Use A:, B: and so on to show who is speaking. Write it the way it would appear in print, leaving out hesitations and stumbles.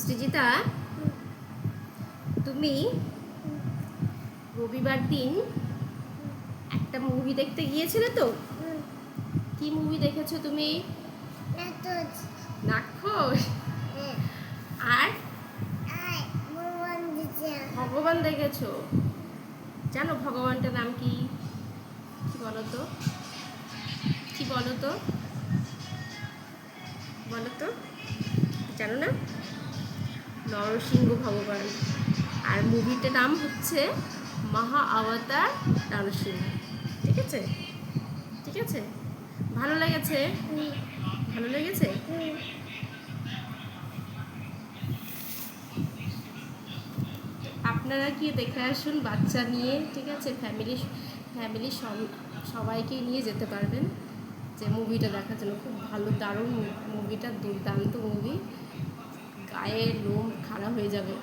A: সৃজিতা, তুমি রবিবার দিন একটা মুভি দেখতে গিয়েছিলে তো? কি মুভি দেখেছো তুমি? নাটক। আর ভগবান দেখেছো? জানো ভগবানটার নাম কি? কি বলো তো, কি বলো তো, বলো তো, জানো না? নরসিংহ ভগবান। আর মুভিটার নাম হচ্ছে মহা অবতার নরসিংহ। ঠিক আছে, ঠিক আছে, ভালো লেগেছে? ভালো লেগেছে? আপনারা কি দেখে আসুন বাচ্চা নিয়ে, ঠিক আছে, ফ্যামিলি ফ্যামিলি সবাইকে নিয়ে যেতে পারবেন যে মুভিটা দেখার জন্য। খুব ভালো, দারুণ মুভিটা, দুর্দান্ত মুভি, গায়ে লোম খাড়া হয়ে যাবে।